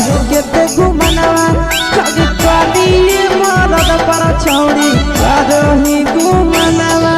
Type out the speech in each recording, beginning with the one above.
केते घुमनवा कभी कभी मरद पर छौड़ी करोही घुमनवा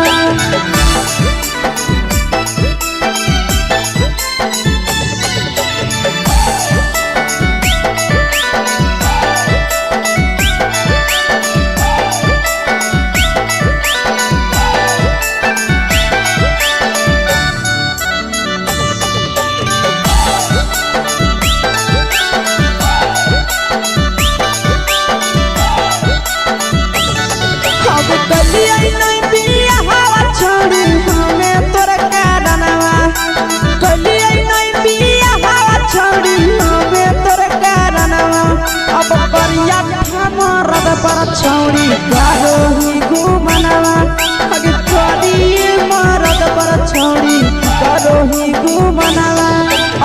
पर छौड़ी करोही घुमनवा अगे कदी मरद पर छौड़ी करोही घुमनवा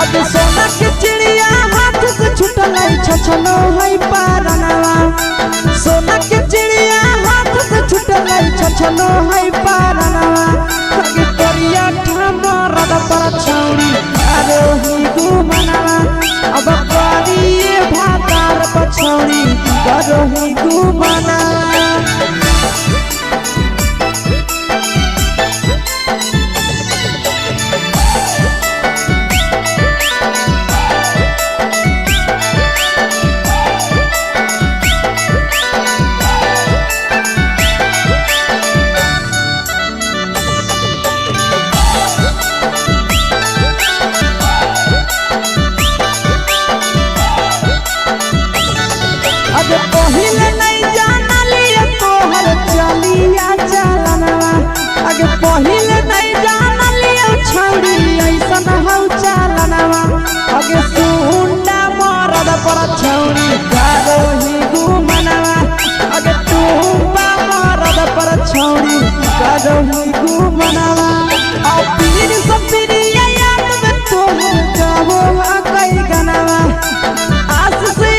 अगे सोना के चिड़िया हाथ से छूटल छछनो है पारनवा सोना के चिड़िया हाथ से छूटल छछनो है पारनवा अगे करिया मरद पर छौड़ी करोही घुमनवा अब कदी भातार पर छौड़ी करोही घुमनवा पहिले नहीं जानलिए तोहर चलिया चलनवा अगे पहिले नहीं जानलिए छौड़ी ऐसन हौ चलनवा अगे सुंडा मरद पर छौड़ी करोही घुमनवा अगे टूपा मरद पर छौड़ी करोही घुमनवा आ पीर सब पीरिया याद में तोहर गावो कई गनवा आस से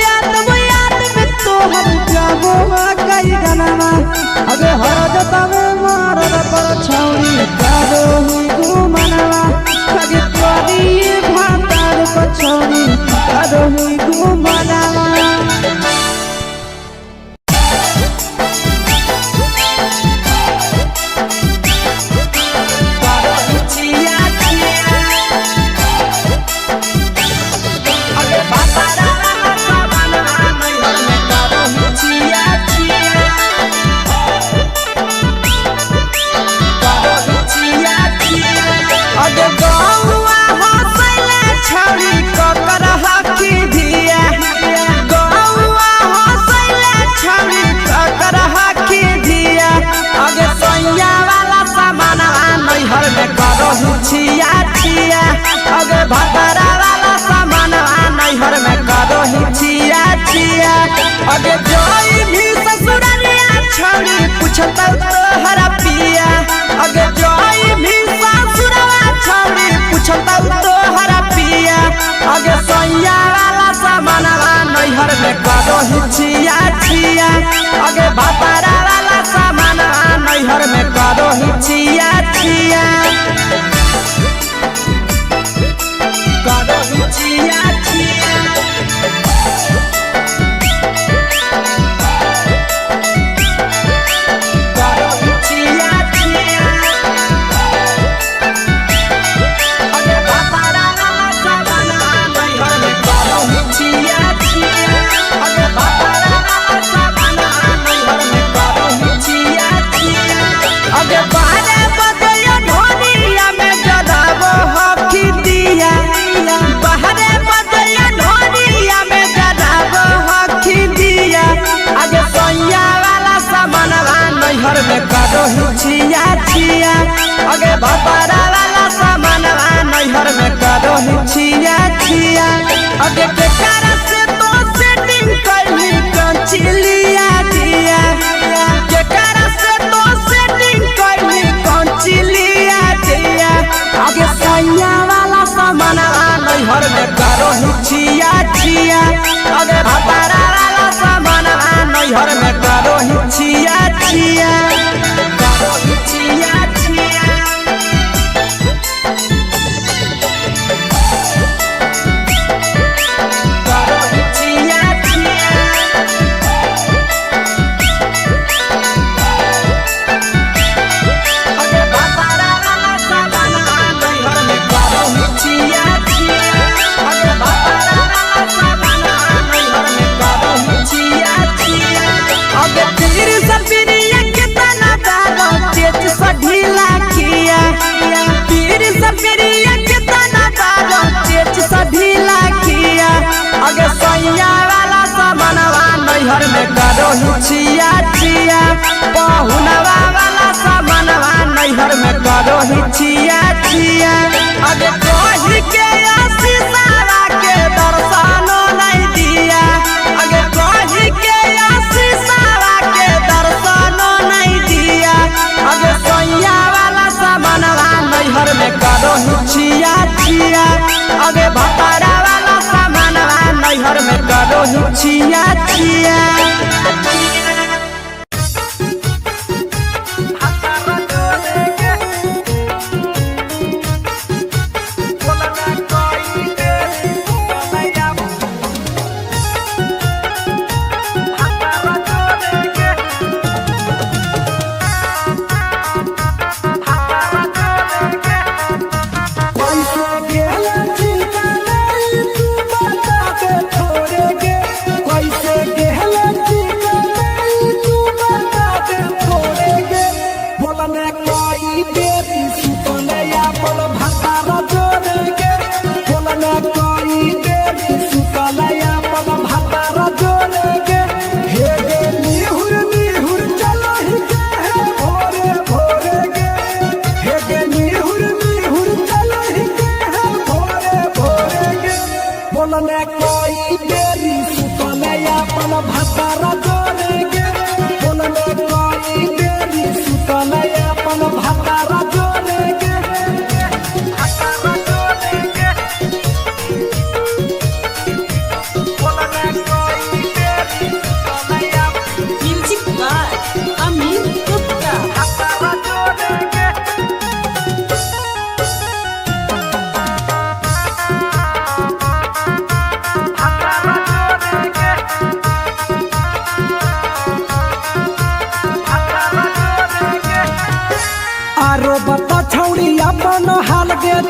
कई गनवा अगे हरद तवे मरद पर छौड़ी करोही घुमनवा अगे कदी भातार पर छौड़ी करोही घुमनवा छिया छिया अगे भतरा वाला सामान नैहर में करोही छिया छिया अगे जोई भी ससुरालिया छौड़ी पूछत तोहरा पिया अगे जोई भी ससुरवा छौड़ी पूछत तोहरा पिया अगे सैया वाला सामान नैहर में करोही छिया छिया अगे भतरा वाला सामान नैहर में करोही छिया छिया छिया छिया करोही छिया छिया अगे भतरा वाला सामान नैहर में करोही छिया छिया अगे भतरा वाला सामान नैहर में करोही छिया छिया अगे बारे बदयो ढोनिया में जदाबो हकी दिया बहरे बदया ढोनिया में जदाबो हकी दिया आगे सैया वाला सामान नैहर में करोही छिया छिया आगे भतरा वाला सामान नैहर में करोही छिया छिया आगे केकरा से तो सेटिंग कइली कंचिलिया दिया केकरा से तो सेटिंग कइली कंचिलिया दिया आगे सैया वाला सामान नैहर में करोही छिया छिया अगे भतरा वाला सामान नैहर में करोही छिया छिया करोही छिया छिया नैहर में करो हिचिया चिया पहुनवा वाला सामानवा नैहर में करो हिचिया चिया अगे कही के आशीषवा के दर्शनो नहीं दिया अगे कही के आशीषवा के दर्शनो नहीं दिया अगे सैया वाला सामानवा नैहर में करो हिचिया चिया अगे भतारा वाला सामानवा नैहर में करो हिचिया चिया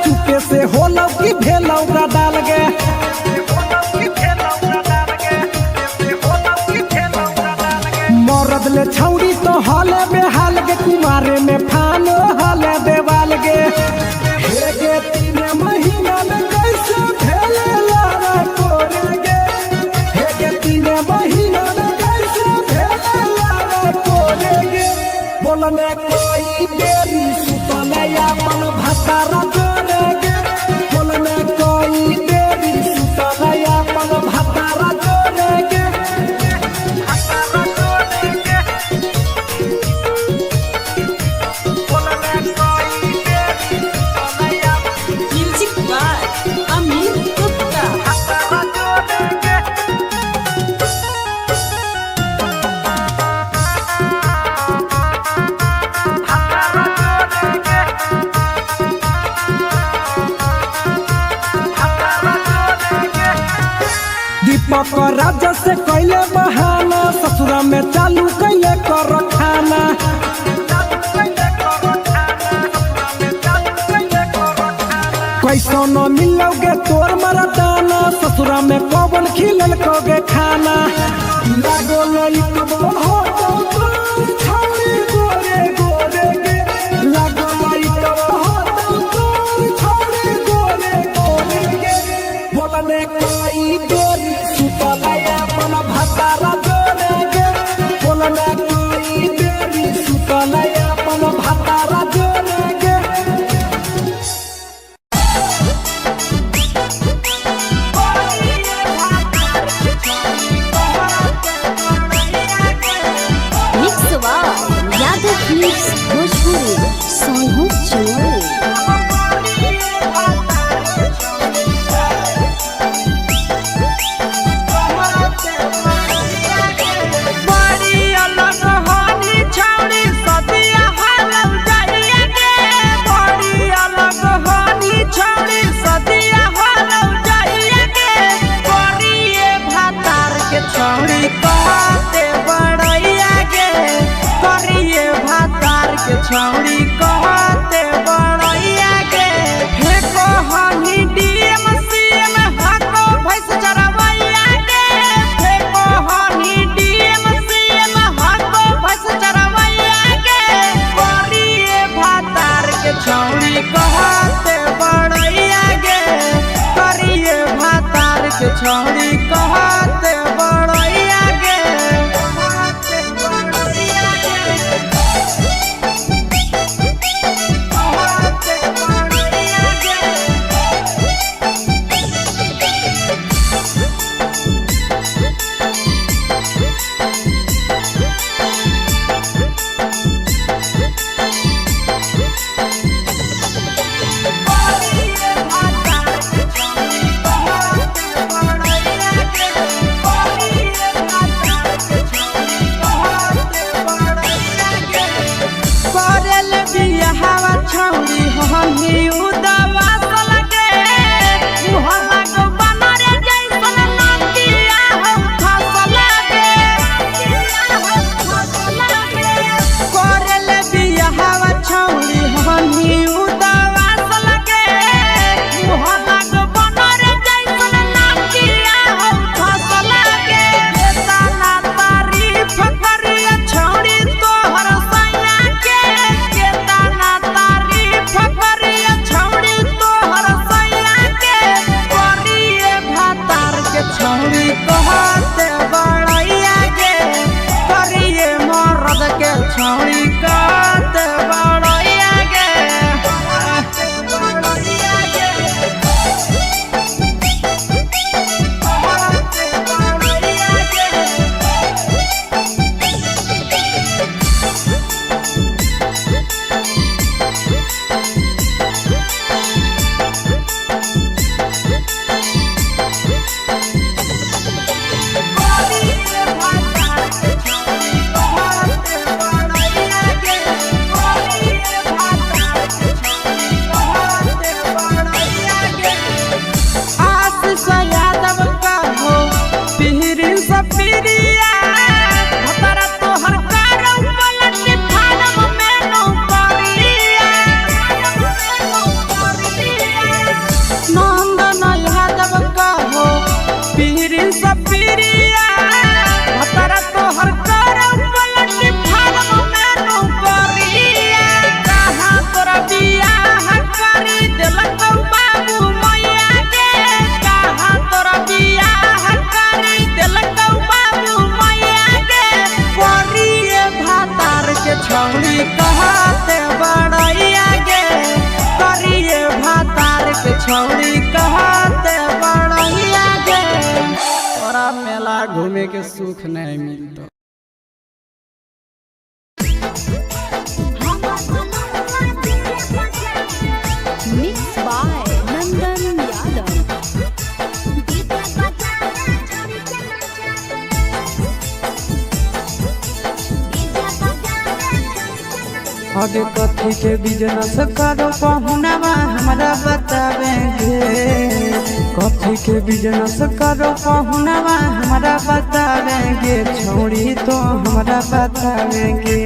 चुपे से होलौ की भेलौ डाल गे मरद ले छौड़ी तो हले बेहाल गे कुमारे में फानो हले देवाल गे हे गे 3 महीना में कैसे भेले लारा कोरे गे हे गे 3 महीना में कैसे भेले लारा कोरे गे बोलने कोई देरी सुतले अपन भतारा राजा से कैले बहाना ससुरा में चालू कैले कर खाना कैसो न मिलोगे तोर मरदाना ससुरा में कौन खिलल कोगे खाना लागो लई कब हो छौरी गोरे गोरे गे लागो लई कब हो छौरी गोरे गोरे गे बोलने कोई गोरी सुतलया अपन भतारा जोरे गे बोलने कोई देरी सुतलया अपन भतारा जोरे गे छौड़ी कहते बड़ैया के हे कहनी डीएम सीएम हको भैंस चरवैया के हे कहनी डीएम सीएम हको भैंस चरवैया के करिए भातार के छौड़ी कहते बड़ैया के करिए भातार के छौड़ी कहते बड़ैया के सपिरिया भतरा तोहर कारौ पलट फारम में नौकरिया नंदन यादव कहो पीरी सपिरिया भतरा तोहर कारौ पलट फारम में नौकरिया कहाँ तोरा बियाह करी देलकौ बाबू मैया के कहाँ तोरा बियाह करी देलकौ बाबू मैया के करिए भातार के छौरी कहते बड़ैया गे करिए भातार के छौरी कहते बड़ैया गे तोरा मेला घूमे के सुख नहीं मिलता। Mixed by Nandan Yadav. आगे कथी के बिजनेस करो पहुनावा हमरा बतावेंगे कथी के बिजनेस करो पहुनावा हमरा बतावेंगे छोड़ी तो हमरा बतावेंगे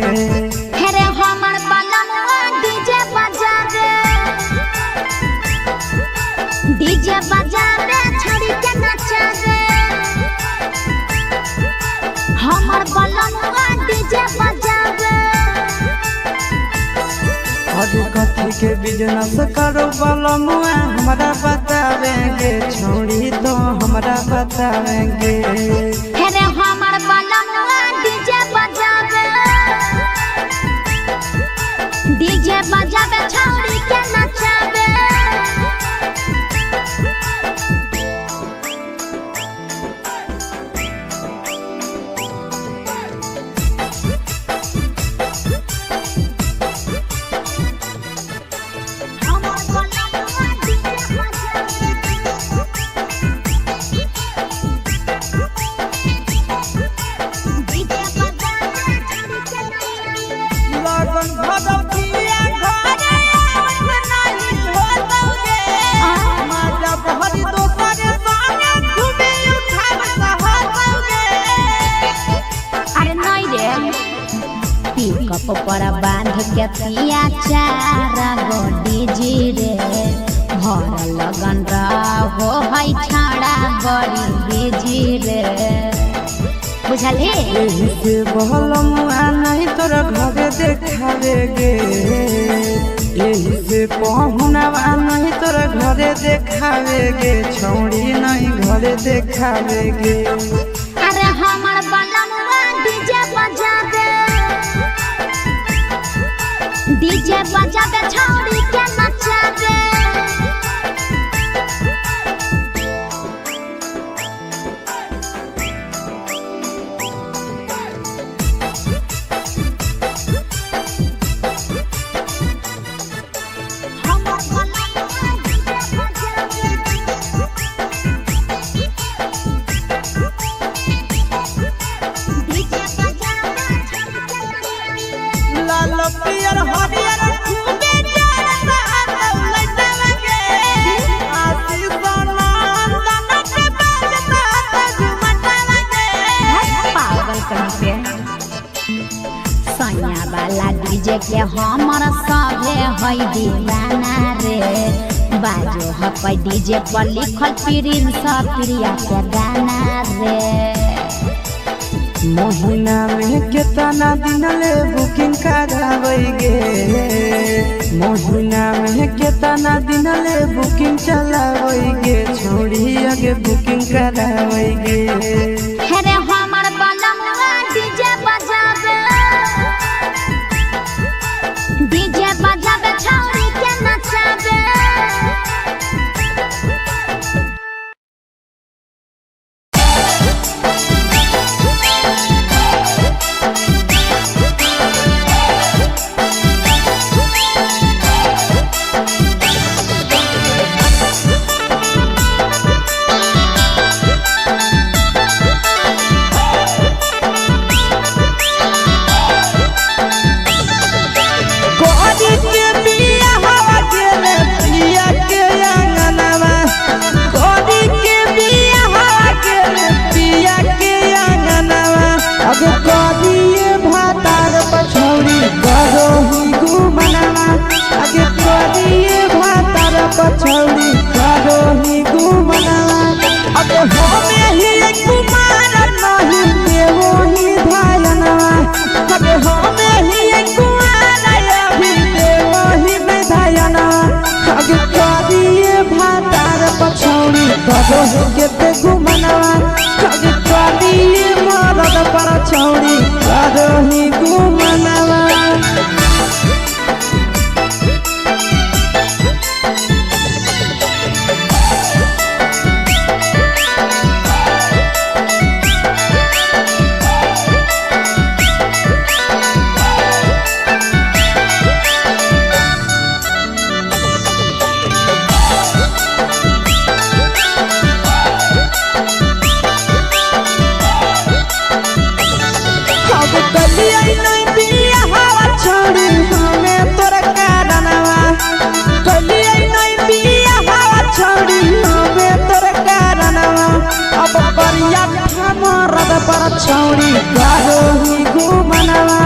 हेरे हमर बलमवा डीजे बजा रे छोड़ी के नचा रे हमर बलमवा डीजे बजा रे आगे कथी के बिजनेस करो बलमुआ हमरा बतावेंगे छोड़ी तो हमरा बतावेंगे हेरे हमर बलमवा डीजे बजा रे छोड़ी के नचा रे कप पर बांध के पिया चारा गोडी जी रे भर लगन रहो है छाड़ा बड़ी बीजी रे बुझले एही से बहलमुआ नहीं तोरा घरे देखावेगे एही से पहुनावा नहीं तोरा घरे देखावेगे छौड़ी नहीं घरे देखावेगे अरे हमर बलमुआ डीजे बजा दे छौड़ी के नचा दे पियर हरियर खूबे जान लौलै देलगे आशीष नंदन के बाजता झुमटा लगे पागल कहीं पे सैया वाला डीजे के हमर सभे है दीवाना रे बाजो हपै डीजे पर लिखल प्रिंस प्रिया के गाना रे महीना में कितना दिन ले बुकिंग करावेगे महीना में कितना दिन ले बुकिंग चलावेगे छोड़ी आगे बुकिंग करावेगे हेरे हमर बलमुआ डीजे बजा दे छौड़ी के नचा दे छौड़ी करही घुमनवा छौड़ी करही घुमनवा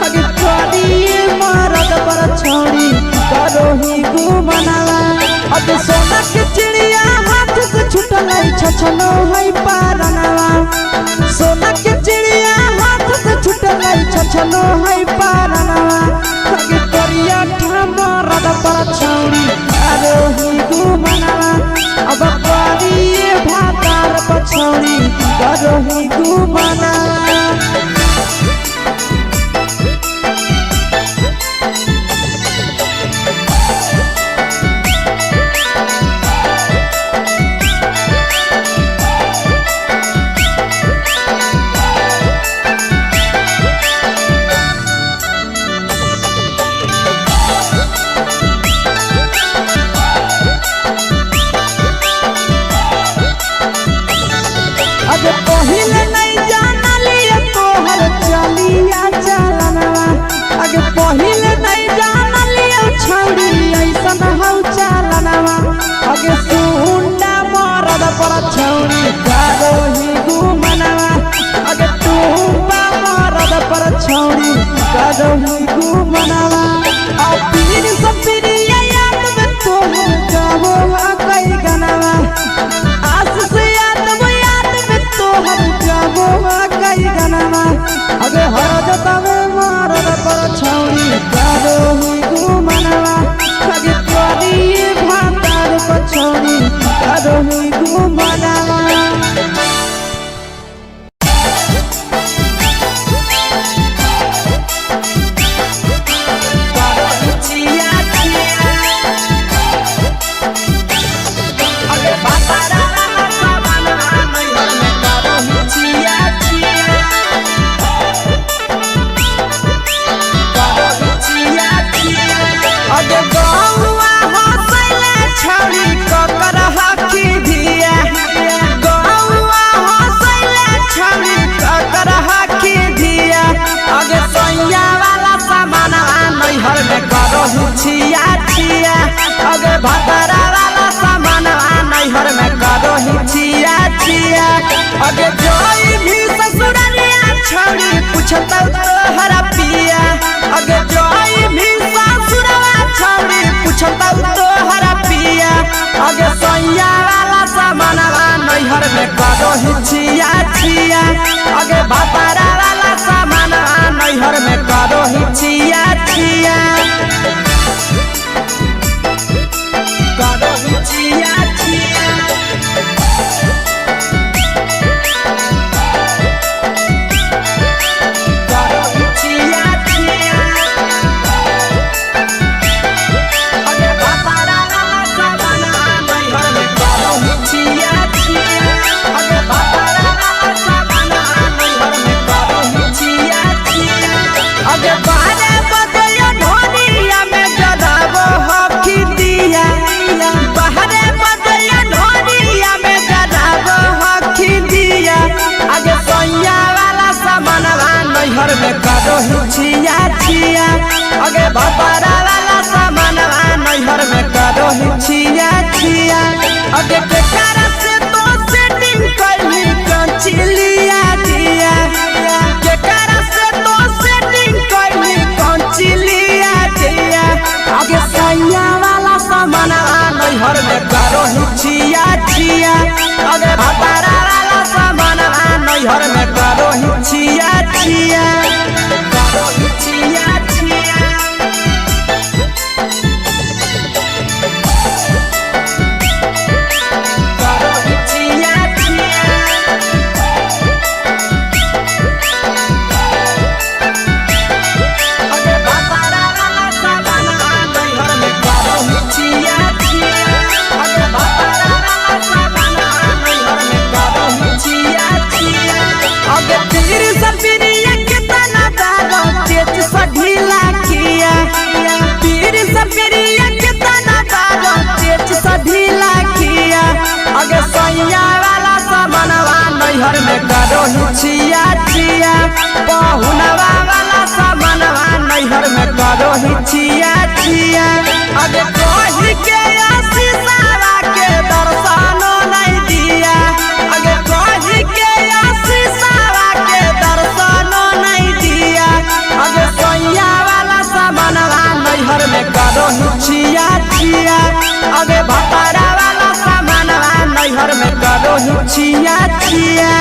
अगे करिए मरद पर छौड़ी करही घुमनवा अगे सोना के चिड़िया हाथ से छूटल छछनो है पारनवा सोना के चिड़िया हाथ से छूटल छछनो है पारनवा अगे करिया मरद पर छौड़ी करही घुमनवा अब करिए भातार पर छौड़ी करही घुमनवा अगे पहिले नहीं जानलिए तोहर चलिया चलनवा अगे पहिले नहीं जानलिए छौड़ी ऐसन हौ चलनवा अगे सुंडा मरद पर छौड़ी करही घुमनवा अगे टूपा मरद पर छौड़ी करही घुमनवा आ पीर सब पीरिया याद में तोहर गावो कई गनवा आस से अगे हरजता में मरद पर छौड़ी करही घुमनवा अगे करिए भातार पर छौड़ी करही घुमनवा छिया छिया अगे भतरा वाला सामान नैहर में करही छिया छिया अगे जोई भी ससुरलिया छौड़ी पूछता तोहरा पिया अगे जोई भी ससुरवा छौड़ी पूछता तोहरा पिया अगे सैया वाला सामान नैहर में करही छिया छिया अगे भतरा वाला सामान नैहर में करही छिया छिया करही छिया छिया करही छिया छिया अगे भतरा वाला सामान नैहर में करही छिया छिया अगे भतरा वाला सामान नैहर में करही छिया छिया अगे बारे बदलियो ढोलिया में जदाबो हकी दिया बाहरे बदलियो ढोलिया में जदाबो हकी दिया अगे सैया वाला सामान नैहर में करही छिया छिया अगे भतरा वाला सामान नैहर में करही छिया छिया अगे केकरा से तो सेटिंग करही कंचिलिया दिया केकरा से तो सेटिंग करही कंचिलिया दिया अगे सैया वाला सामान नैहर में करही छिया छिया अगे भतरा वाला सामान नैहर में करही छिया छिया करही छिया छिया पहुनवा वाला सामानवा नैहर में करो ही छिया छिया अगे कही के आशीषवा के दर्शनो नहीं दिया अगे कही के आशीषवा के दर्शनो नहीं दिया अगे सैया वाला सामानवा नैहर में करो ही छिया छिया अगे भतारा वाला सामानवा नैहर में करो ही छिया छिया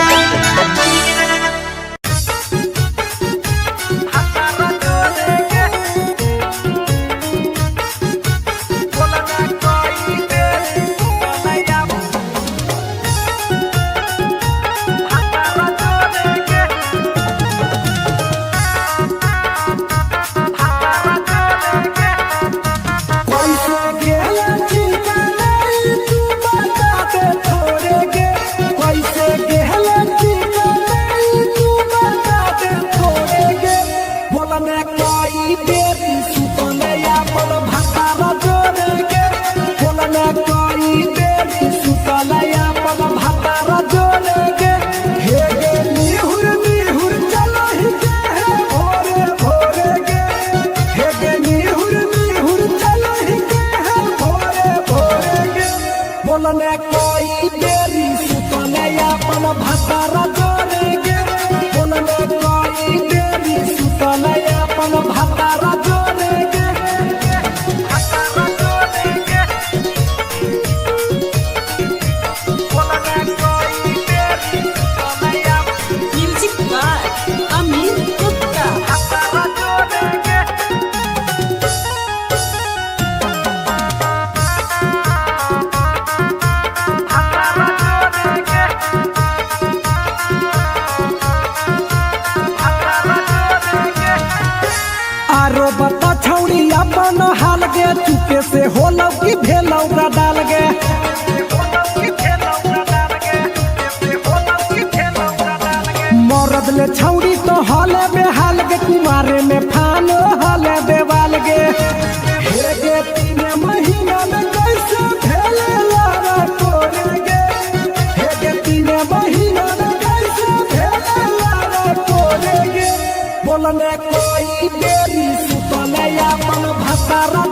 चुपे से होलौ की भेलौ का डाल गे मरद ले छौड़ी तो हले बेहाल गे कुमारे में फान हले देवाल गे हे गे 3 महीना में कैसे भेले लारा तोरे गे हे गे 3 महीना में कैसे भेले लारा तोरे गे बोलने कोई देरी सुतले अपन भतारा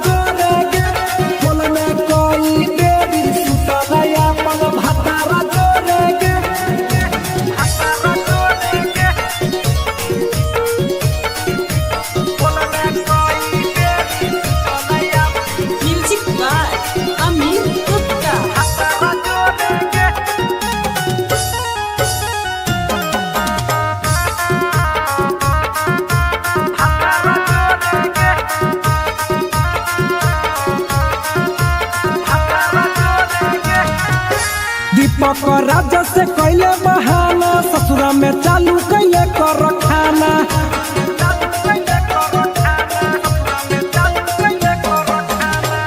राजा से कैले बहाना ससुरा में चालू कैले कर खाना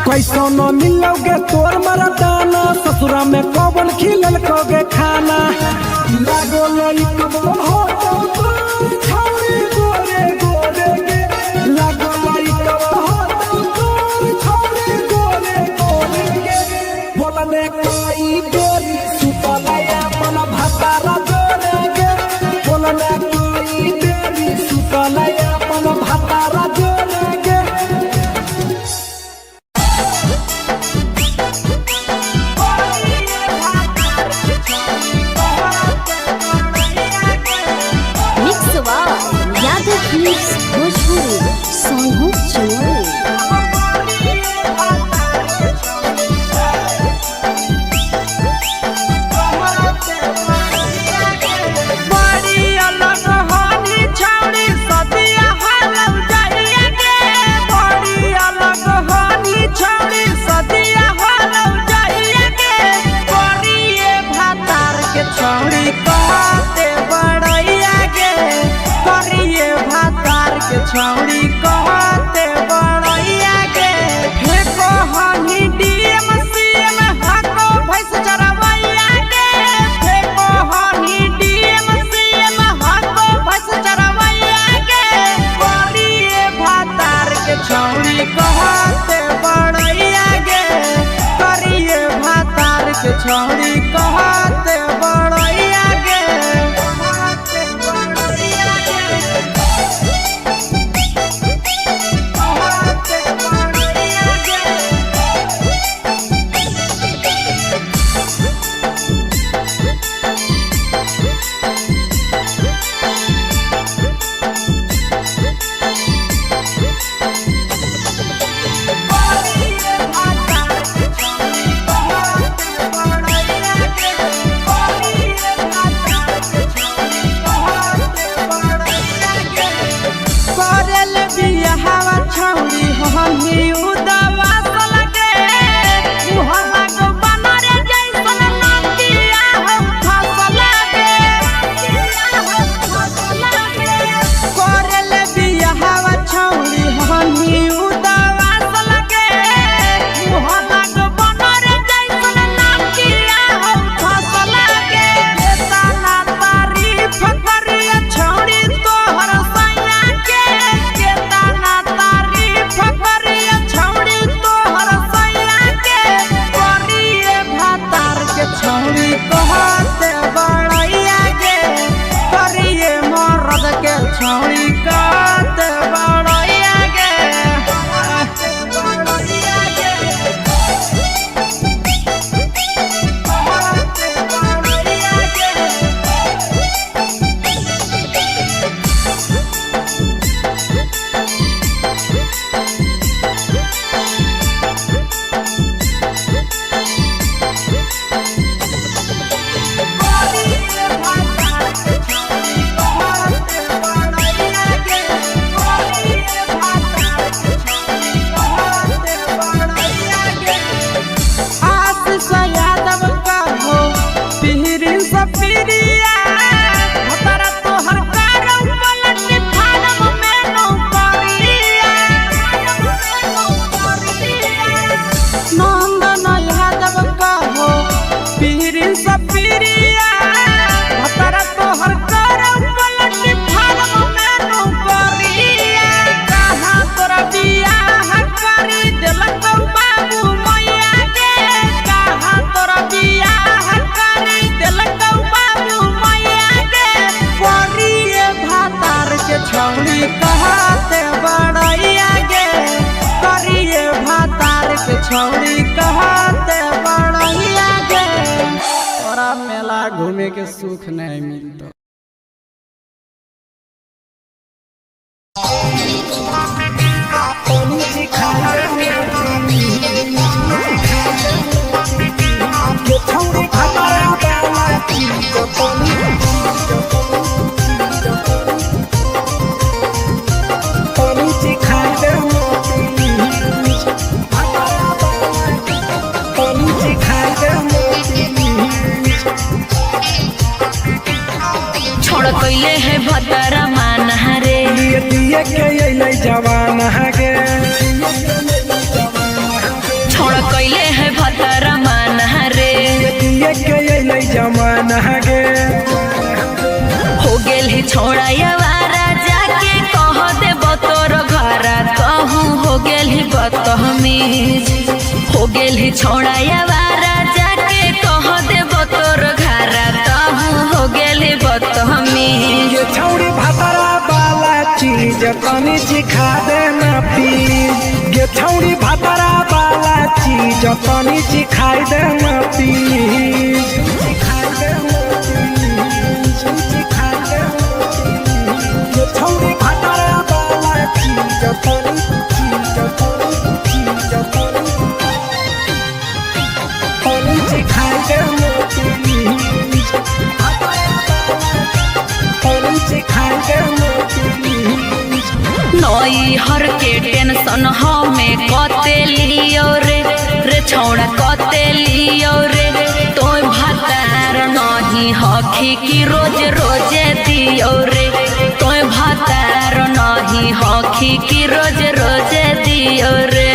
कैसो न मिलोगे तोर मरदाना ससुरा में कौन खिलल कोगे खाना लागो लइक हो छौरी गोरे गोरे गे लागो लइक हो छौरी गोरे गोरे गे बोलने कोई देरी भतारा जोरे गे बोलने कोई देरी सुतले अपन भतारा जोरे गे मिक्सवा यादव फिल्म्स भोजपुरी सोनू चोरी छौड़ी कहते बियाहवा छौरी हमही उदवा लगे मुहला को बनरे जैसन नदिया हम फसल लगे करले बियाहवा छौरी हमही उदवा लगे मुहला को बनरे जैसन नदिया हम फसल लगे तना तारीफ करिया छौरी तोहर सैया के तना तारीफ करिया छौरी तोहर सैया के करिए भातार के छौरी कहते बड़ैया गे करिए मर्द के छौरी कहते बड़ैया गे बड़ैया गे कहते बड़ैया गे छौरी कहते बड़ैया गे करिए भातार के छौरी कहते बड़ैया गे तोरा मेला घूमे के सुख नहीं मिलता छोड़ कैले है भतरा मान रे दिए के अइलै जवान गे छोड़ कैले है भतरा मान रे दिए के अइलै जवान गे हो गेल ही छोड़ा यावारा जाके कह दे बतोर घरा कहूँ हो गेल ही बतमीज हो गेल ही छोड़ा यावारा जाके कह दे बतोर घरा कहूँ हो गेल ही बतमीज छौरी भातरा वाला चीज तनी सिखा देना प्लीज गे छौरी भातरा वाला चीज तनी सिखाई देना प्लीज सिखाई देना प्लीज सिखाई देना गे छौरी भातरा वाला चीज तनी सिखाई देना प्लीज नई हर के टेंशन हमें कते लियो रे छौड़ा कते लियो रे तो भातार नहीं हखी की रोज रोजे दियो रे तो भातार नहीं हखी की रोज रोजे दियो रे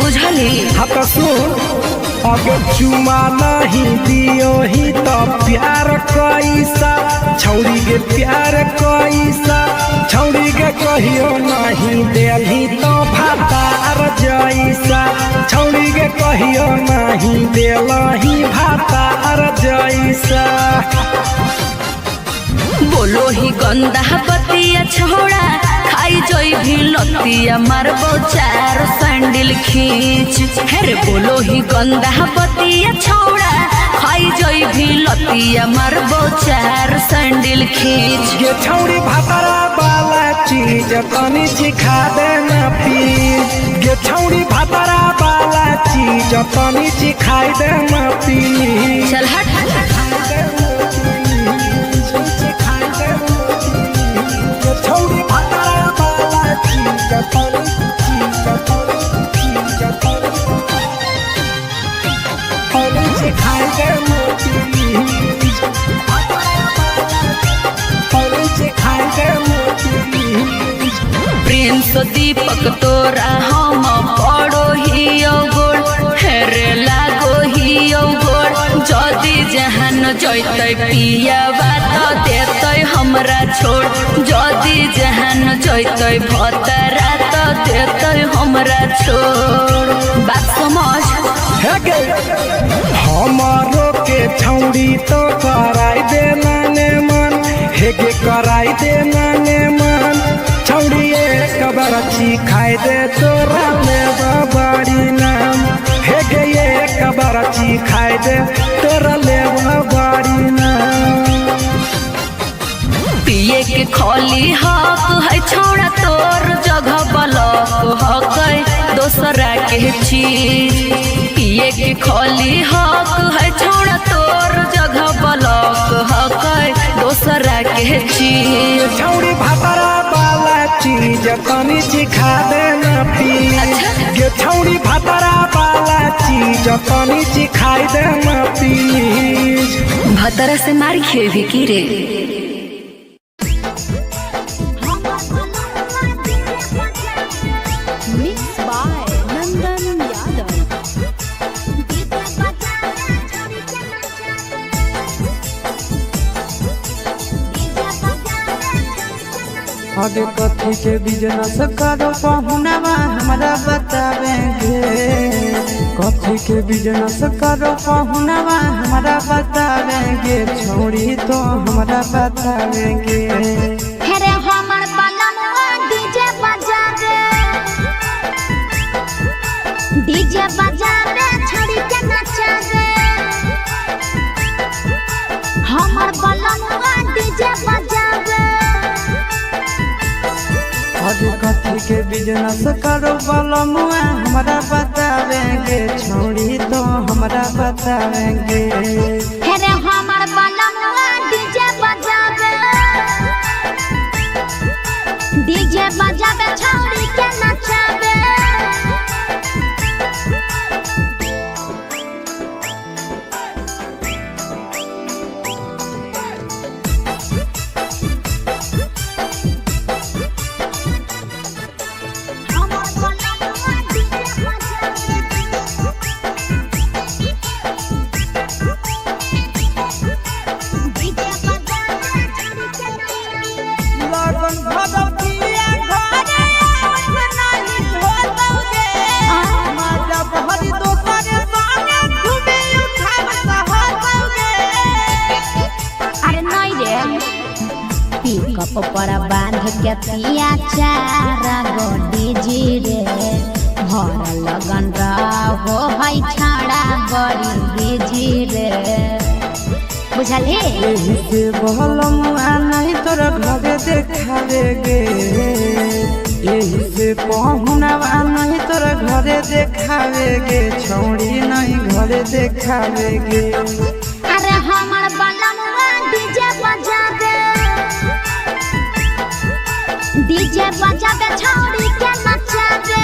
बुझली हाथ सुन अगर चुमा नहीं दियो ही तो प्यार कैसा छौरी के प्यार कैसा छौरी के कहियो नहीं देलही तो भातार जैसा छौरी के कहियो नहीं देलही भातार जैसा बोलो ही गंदा बतिया छोड़ा खाई जोई भी लतिया मारबो चार सैंडल खींच हेरे बोलो ही गंदा बतिया छोड़ा खाई जोई भी लतिया मारबो चार सैंडल खींच ये छौरी भातरा वाला चीज तनी सिखा देना प्लीज ये छौरी भातरा वाला चीज तनी सिखाई देना प्लीज चल हट छौरी भातरा वाला चीज मनीष दीपक तोरा हम पड़ो ही गोड़ हेरे लागो ही गोड़ जदि जहान जैते पिया बात देते हमरा छोड़ जदि जहान जैते भतरा तो देते हमरा छोड़ बात समझ हमारो के छौड़ी तो कराई दे नाने मन हेगे कराई दे नाने मन छौड़ी एक बरची खाई दे तोरा लेवा बड़ी नाम हेगे एक बरची खाई दे तोरा लेवा बड़ी नाम पिए के खोली हक है छोड़ा तोर जगह बलक हक दोसरा के चीज पिए के खोली हक है छोड़ा तोर जगह बलक हक दोसरा के चीज छौड़ी भातरा वाला चीज तनी सिखा देना प्लीज गे छौड़ी भातरा वाला चीज तनी सिखाई देना प्लीज भतरा से मार खेबी की रे आगे कथी के बिजनेस करो पहुनवा हमरा बतावेंगे कथी के बिजनेस करो पहुनवा हमरा बतावेंगे छोड़ी तो हमरा बतावेंगे हेरे हमर बलमुआ डीजे बजावे छड़ी के नचावे हमर बलमुआ डीजे बजावे आगे कथी के बिजनेस करो बलमुआ हमरा बतावेंगे छोड़ी तो हमरा बतावेंगे हेरे हमर बलमुआ डीजे बजावे छड़ी के नचावे पिकअप पर बांध के पिया चारा गोडी जी रे भर लगन रहो है छाड़ा गरी जी रे बुझली यही से बलमुआ नहीं तोरा घरे देखावेगे यही से पहुनवा नहीं तोरा घरे देखावेगे छोड़ी नहीं घरे देखावेगे अरे हमर बलमुआ डीजे बजावे छड़ी के नचावे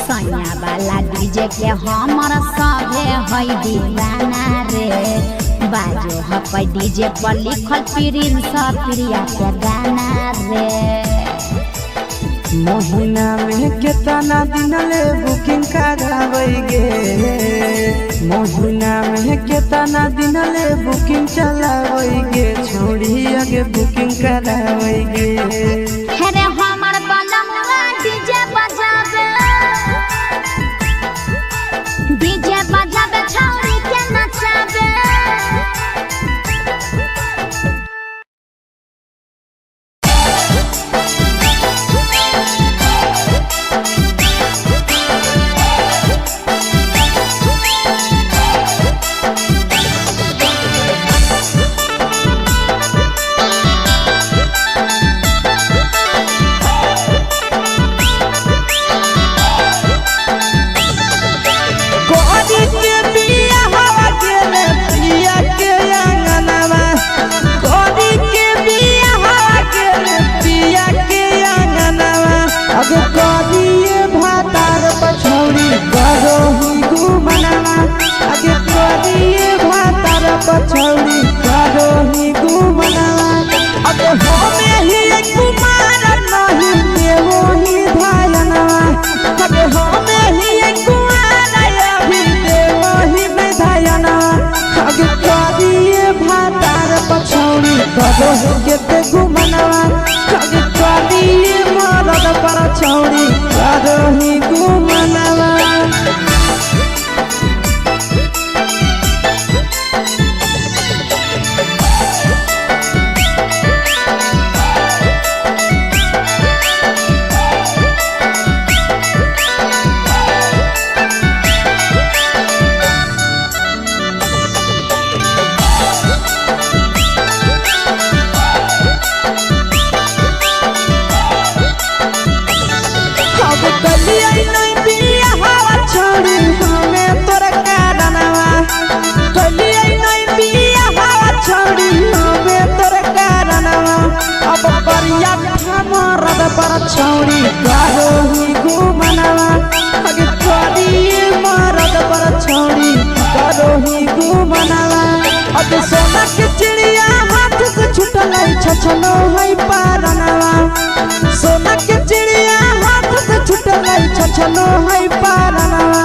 सैया वाला डीजे के हमर सभे है दीवाना रे बाजो हपै डीजे पर लिखल प्रिंस प्रिया के गाना रे महीना में कितना दिन ले बुकिंग करावेगे महीना में कितना दिन ले बुकिंग चलावेगे छोड़ी आगे बुकिंग करावेगे हेरे हमर बलमुआ डीजे बजावे छड़ी के नचावे आगे करिए भातार पछौड़ी करो ही घुमनवा अगे हमें ही कुमार नहीं देवो ही धायनवा अगे हमें ही कुमार अभी देवो ही धायनवा आगे करिए भातार पछौड़ी करो ही केते घुमनवा आगे करिए मरद पछौड़ी करो ही घुमनवा पछौड़ी करो ही घुमनवा आगे करिए मरद पछौड़ी करो ही घुमनवा अब सोना के चिड़िया हाथ से छूटल छछनो है पारनवा सोना के चिड़िया हाथ से छूटल छछनो है पारनवा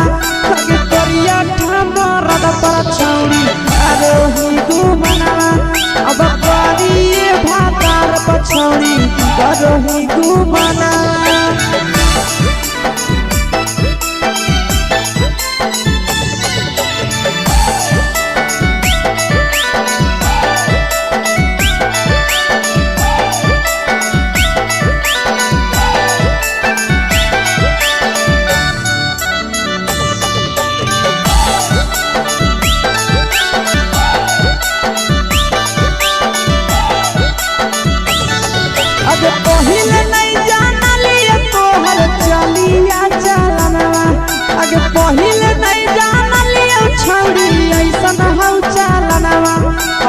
आगे करिया मरद पछौड़ी करो ही घुमनवा अब करिए भातार पछौड़ी करो ही घुमनवा अगे पहिले नहीं जानलिए तोहर चलिया चलनवा अगे पहिले नहीं जानलिए छौड़ी ऐसन हौ चलनवा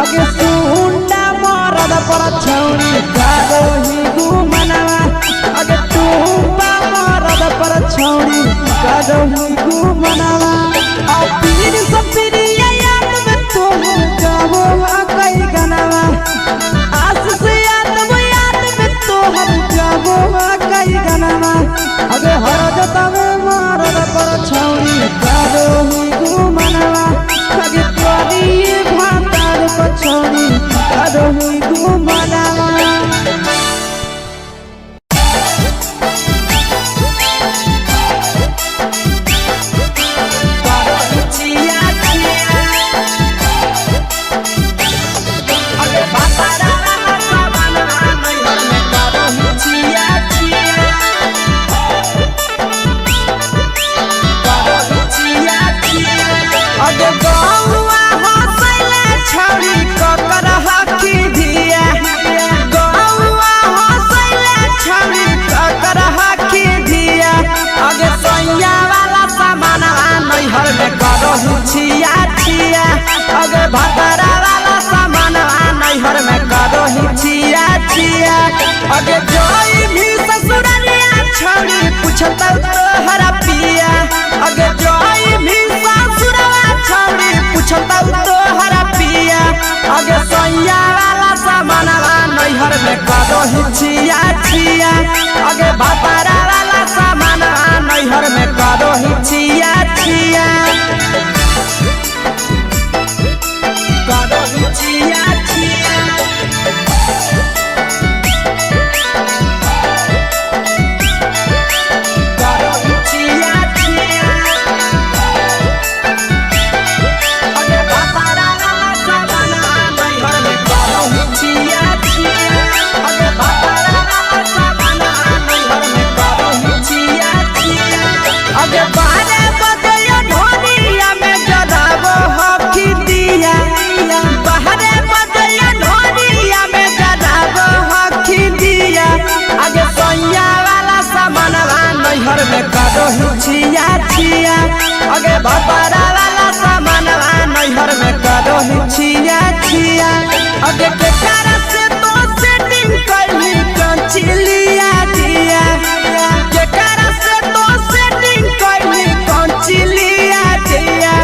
अगे सुंडा मरद पछौड़ी करो ही घुमनवा अगे टूपा मरद पछौड़ी करो ही घुमनवा और पीर सब पीरिया याद में तोहर गावो कई गनवा आस से याद में तोहर गावो कई गनवा अगे हरदत में मरद पछौड़ी करो ही घुमनवा आगे करिए भातार पछौड़ी करो ही घुमनवा छिया छिया अगे भतरा वाला सामान नैहर में करो ही छिया छिया अगे जोई भी ससुरालिया छौड़ी पूछता तोहरा पिया अगे जोई भी ससुरवा छौड़ी पूछता तोहरा पिया अगे सैया वाला सामान नैहर में करो ही छिया छिया अगे भतरा वाला सामान नैहर में करो ही छिया छिया करो ही छिया छिया करो ही छिया छिया अगे भतरा वाला सामान नैहर में करो ही छिया छिया अगे भतरा वाला सामान नैहर में करो ही छिया छिया अगे बारे बदया ढोनिया में जराबो हकी दिया बाहरे बदया ढोनिया में जराबो हकी दिया आगे सैया वाला सामान नैहर में करो ही छिया छिया अगे भतरा वाला सामान नैहर में करो ही छिया छिया अगे केकरा से तो सेटिंग कइली कंचिलिया दिया केकरा से तो सेटिंग कइली कंचिलिया दिया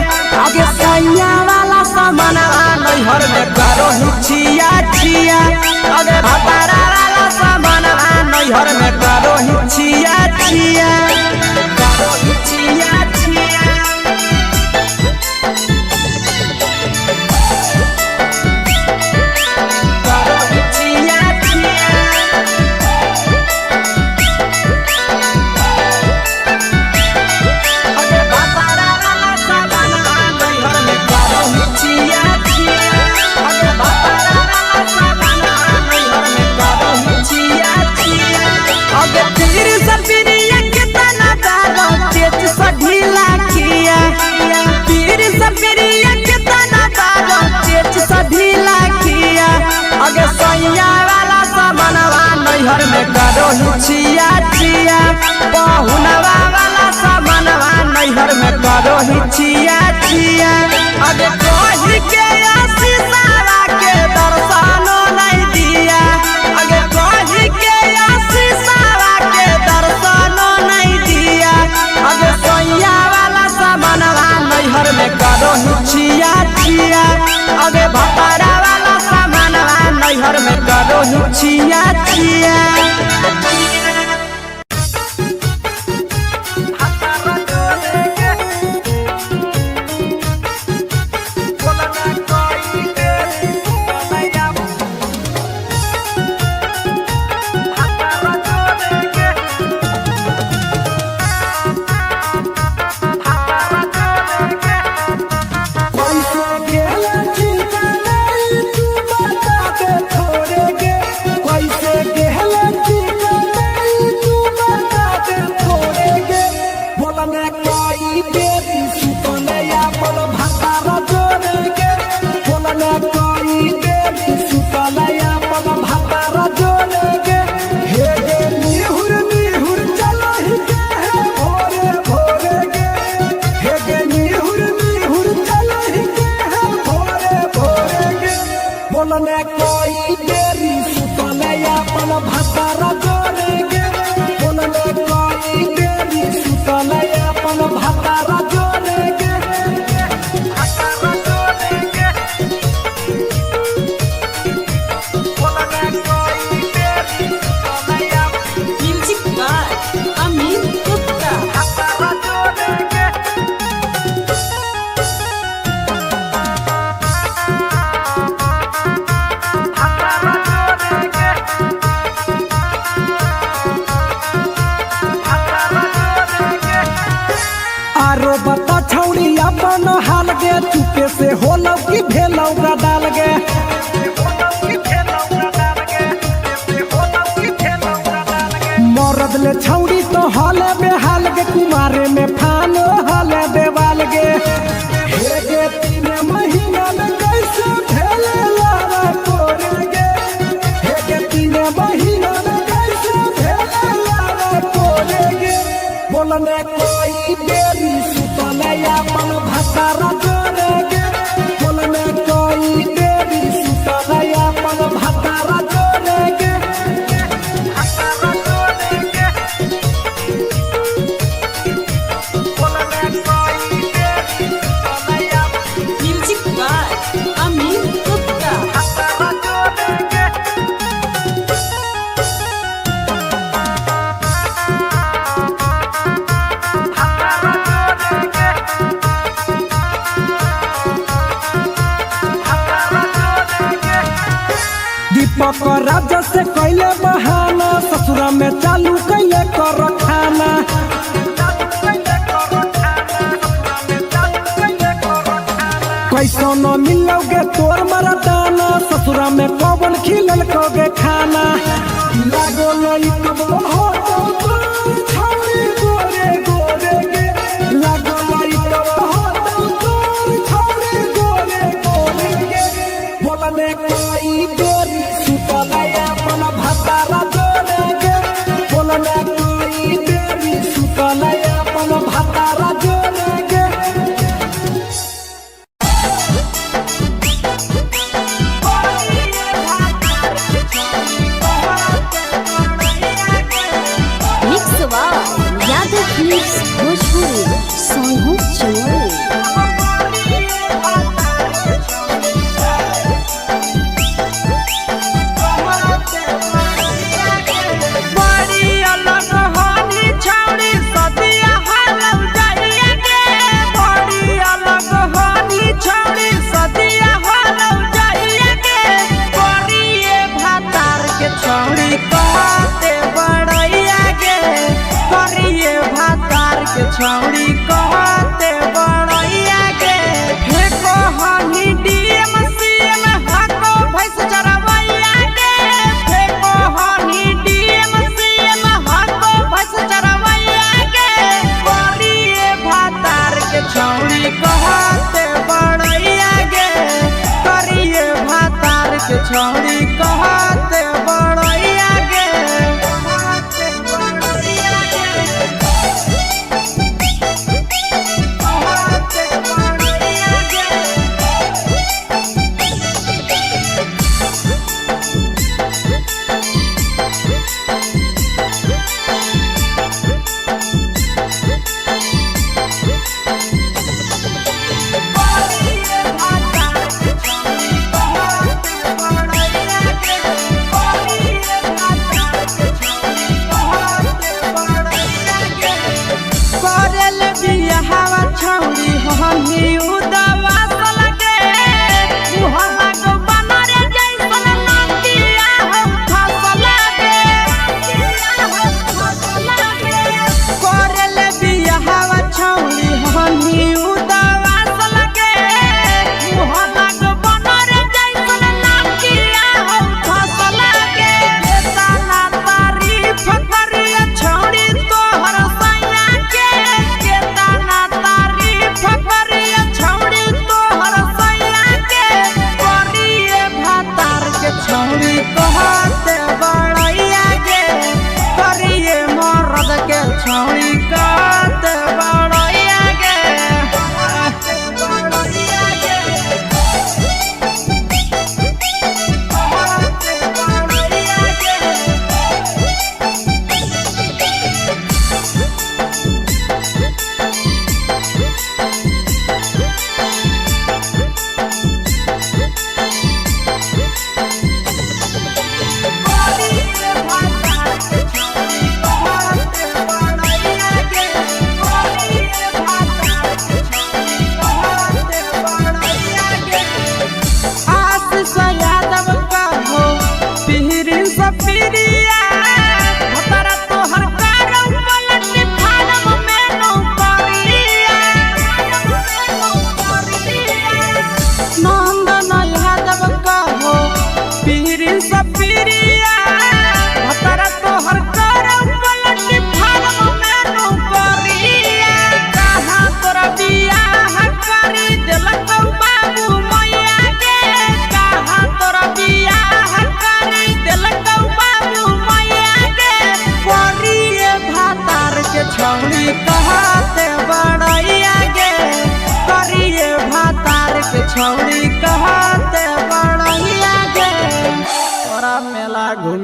करो ही छिया छिया अगे कही के आशीषावा के दर्शनो नहीं दिया अगे कही के आशीषावा के दर्शनो नहीं दिया अगे सोया वाला सामानवा नैहर में करो ही छिया छिया अगे भतारा वाला सामानवा नैहर में करो ही छिया छिया चुपे से होलौ की भेलौ डाल गे मरद ले छौड़ी तो हले बेहाल गे कुमारे में फान हले देवाल गे हे गे 3 महीना में कैसे भेले लावा तोरे गे हे गे 3 महीना में कैसे भेले लावा तोरे गे बोलने कोई देरी सुतले अपन भतारा तोरे गे बोलने कोई देरी सुतले अपन भतारा तोरे गे दीपक राजा से कैले बहाना ससुरा में चालू कैले कर खाना कैसो न मिलोगे तोर मरदाना ससुरा में पवन खिलल कोगे खाना लागो लई कब हो छौरी गोरे गोरे गे लागो लई कब हो छौरी गोरे गोरे गे बोलने कोई देरी सुतले अपन भतारा जोरे गे बोलने कोई देरी सुतले अपन भतारा जोरे गे यादव फिल्म्स भोजपुरी सोनू चोरी छौड़ी कहते बड़ैया के फेको हनी डीएम सीएम हको भैंस चरवैया के फेको हनी डीएम सीएम हको भैंस चरवैया के बड़िए भातार के छौड़ी कहते बड़ैया के करिए भातार के छौड़ी कहते बड़ैया के कहते बड़ैया के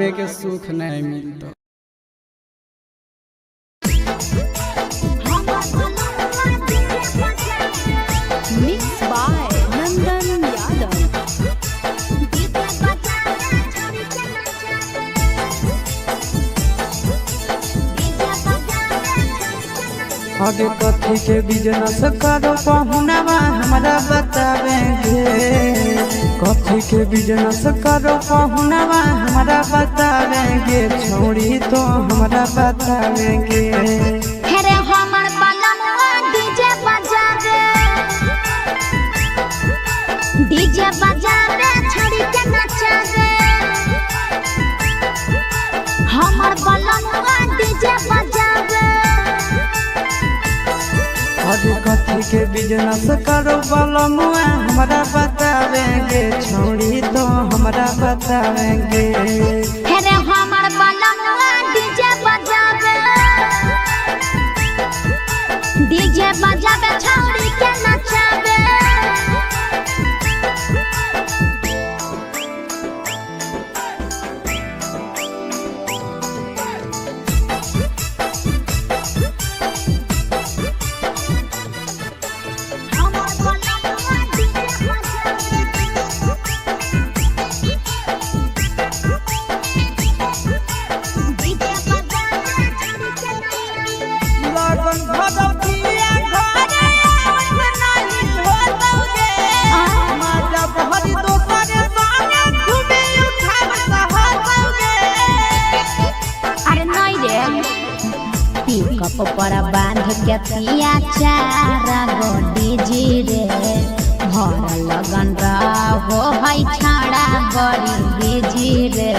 में के सुख नहीं मिलता। मिक्स बाय नंदन यादव। आगे कथी के बिजनेस करो पहुनावा हमरा बतावेंगे। कथी के बिजनेस करो पहुनावा हमरा बतावेंगे। छोड़ी तो हमरा बतावेंगे। हेरे हमर बलमुआ डीजे बजा रे, डीजे बजा रे छोड़ी के नचा रे। हमर बलमुआ डीजे बजा रे। आगे कथी के बिजनेस करो बलमुआ हमरा बतावेंगे। छोड़ी तो हमरा बतावेंगे। हेरे हमर बलमुआ डीजे बजा रे, डीजे बजा रे छोड़ी के नचा रे। पिकअप पर बांध के पिया चारा गोडी जी रे। भर लगन रहो है छाड़ा बड़ी बीजी रे।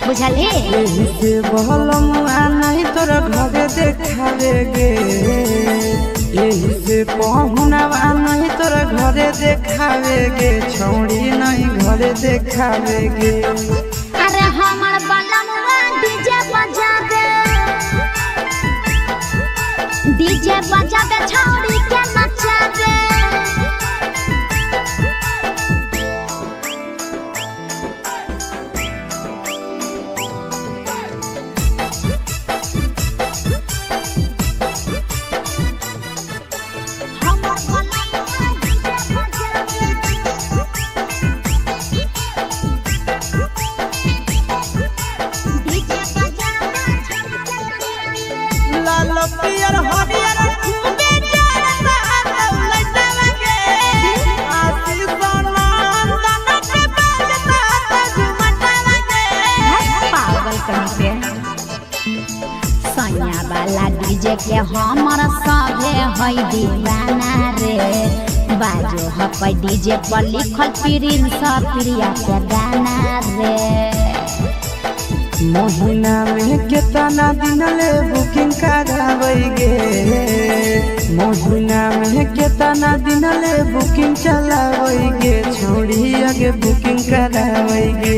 बुझली यही से बलमुआ नहीं तोरा घरे देखावेगे। यही से पहुनावा नहीं तोरा घरे देखावेगे। छोड़ी नहीं घरे देखावेगे। अरे हमर बलमुआ डीजे बजा दे, डीजे बजा दे छोड़ी के नचा दे। सैया वाला डीजे के हमर सभे है दीवाना रे। बाजो हपै डीजे पर लिखल प्रिंस प्रिया के गाना रे। महीना में कितना दिन ले बुकिंग करावेगे। महीना में कितना दिन ले बुकिंग चलावेगे। छोड़ी आगे बुकिंग करावेगे।